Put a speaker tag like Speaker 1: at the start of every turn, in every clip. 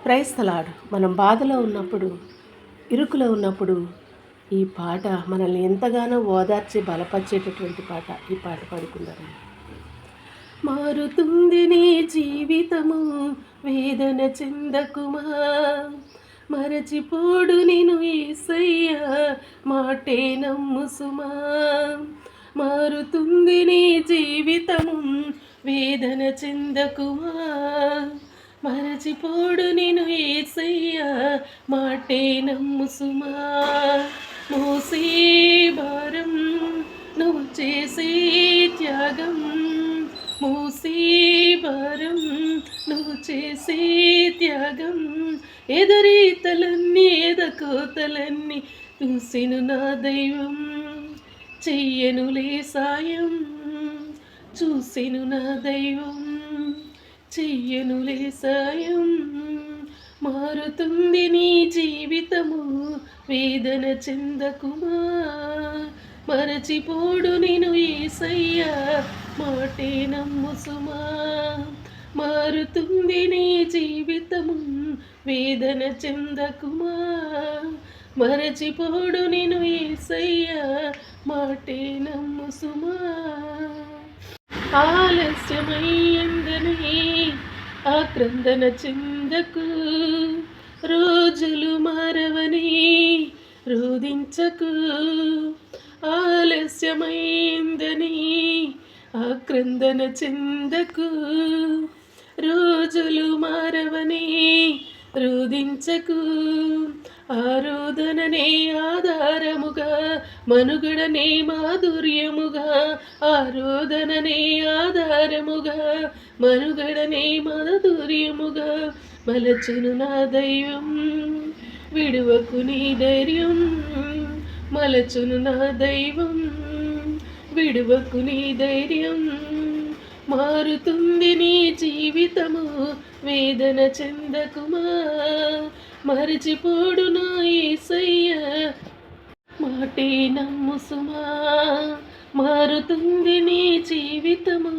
Speaker 1: Praise the lord. మనం బాధలో ఉన్నప్పుడు, ఇరుకులో ఉన్నప్పుడు ఈ పాట మనల్ని ఎంతగానో ఓదార్చి బలపరిచేటటువంటి పాట. ఈ పాట పాడుకుందాం. మారుతుంది నీ జీవితము, వేదన చెందకుమా, మరచిపోడు నేను యేసయ్య, మాటే నమ్ము సుమా. మారుతుంది నీ జీవితము, వేదన చెందకుమా, మరచిపోడు నేను యేసయ్య, మాటే నమ్ము సుమా. మోసే భారం నువ్వు చేసే త్యాగం, మోసే భారం నువ్వు చేసే త్యాగం, ఎదురీతలన్నీ ఎదకోతలన్నీ చూసిను నా దైవం, చెయ్యనులే సాయం, చూసిను నా దైవం, చెయ్యనులే సాయం. మారుతుంది నీ జీవితము, వేదన చెందకుమా, మరచిపోడు నేను యేసయ్య, మాటే నమ్ము సుమా. మారుతుంది నీ జీవితము, వేదన చెందకుమా, మరచిపోడు నేను యేసయ్య, మాటే నమ్ము సుమా. ఆలస్యమయ్యందని ఆక్రందన చెందకు, రోజులు మారవని రోదించకు. ఆలస్యమైందని ఆక్రందన చెందకు, రోజులు మారవని రోదించకు. ఆరోధననే ఆధారముగా, మనుగడనే మాధుర్యముగా, ఆరోధననే ఆధారముగా, మనుగడనే మాధుర్యముగా, మలచును నా దైవం, విడువకు నీ ధైర్యం, మలచును నా దైవం, విడువకు నీ ధైర్యం. మారుతుంది నీ జీవితము, వేదన చెందకుమా, మరచిపోడు నా యేసయ్య, మాటే నమ్ము సుమా. మారుతుంది నీ జీవితము,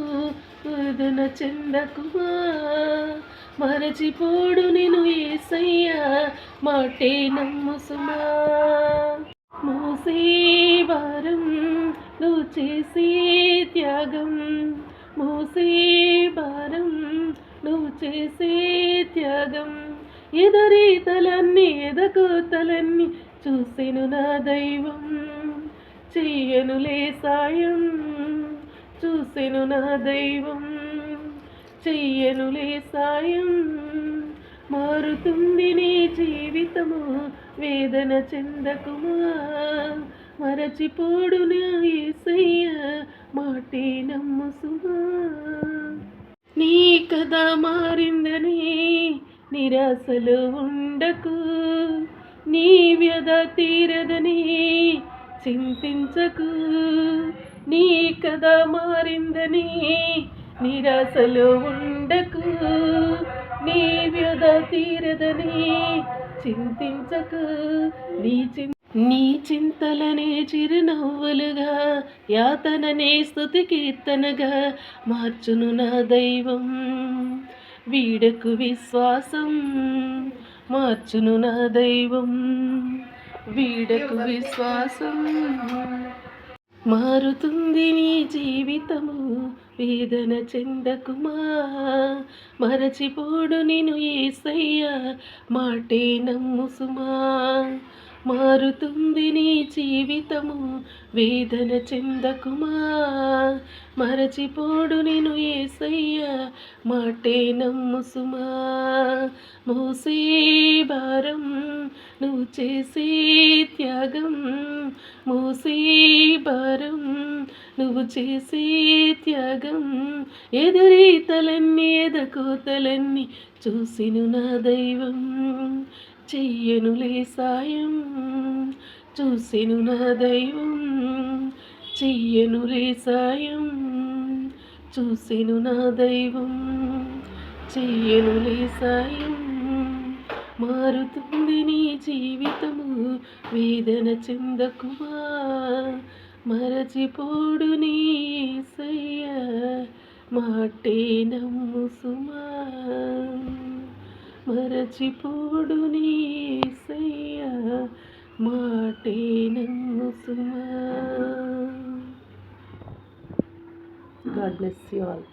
Speaker 1: వేదన చెందకుమా, మరచిపోడు నేను యేసయ్య, మాటే నమ్ము సుమా. మోసే భారం నువ్వు చేసే త్యాగం, మోసే భారం నువ్వు చేసే త్యాగం, ఎదురీతలన్నీ ఎదకోతలన్నీ చూసెను నా దైవం, చెయ్యనులే సాయం, చూసెను నా దైవం, చెయ్యనులే సాయం. మారుతుంది నీ జీవితము, వేదన చెందకుమా, మరచిపోడు నా యేసయ్య, మాటే నమ్ము సుమా. నీ కథ మారిందని నిరాశలో ఉండకు, నీ వ్యధ తీరదని చింతించకు. నీ కథ మారిందని నిరాశలో ఉండకు, నీ వ్యధ తీరదని చింతించకు. నీ చింతలనే చిరునవ్వులుగా, యాతననే స్తుతి కీర్తనగా మార్చును నా దైవం, వీడకు విశ్వాసం, మార్చును నా దైవం, వీడకు విశ్వాసం. మారుతుంది నీ జీవితము, వేదన చెందకుమా, మరచిపోడు నేను యేసయ్య, మాటే నమ్ము సుమా. మారుతుంది నీ జీవితము, వేదన చెందకుమా, మరచిపోడు నేను యేసయ్య, మాటే నమ్ము సుమా. మోసే భారం నువ్వు చేసే త్యాగం, మోసే భారం నువ్వు చేసే త్యాగం, ఎదురీతలన్నీ ఎదకోతలన్నీ చూసిను నా దైవం, చెయ్యనులే సాయం, చూసెను నా దైవం, చెయ్యనులే సాయం, చూసెను నా దైవం, చెయ్యనులే సాయం. మారుతుంది నీ జీవితము, వేదన చెందకుమా, మరచిపోడు నీ యేసయ్య, మాటే నమ్ము సుమా. మరచిపోడు నీ యేసయ్య మాటే నమ్ము సుమా. God bless you all.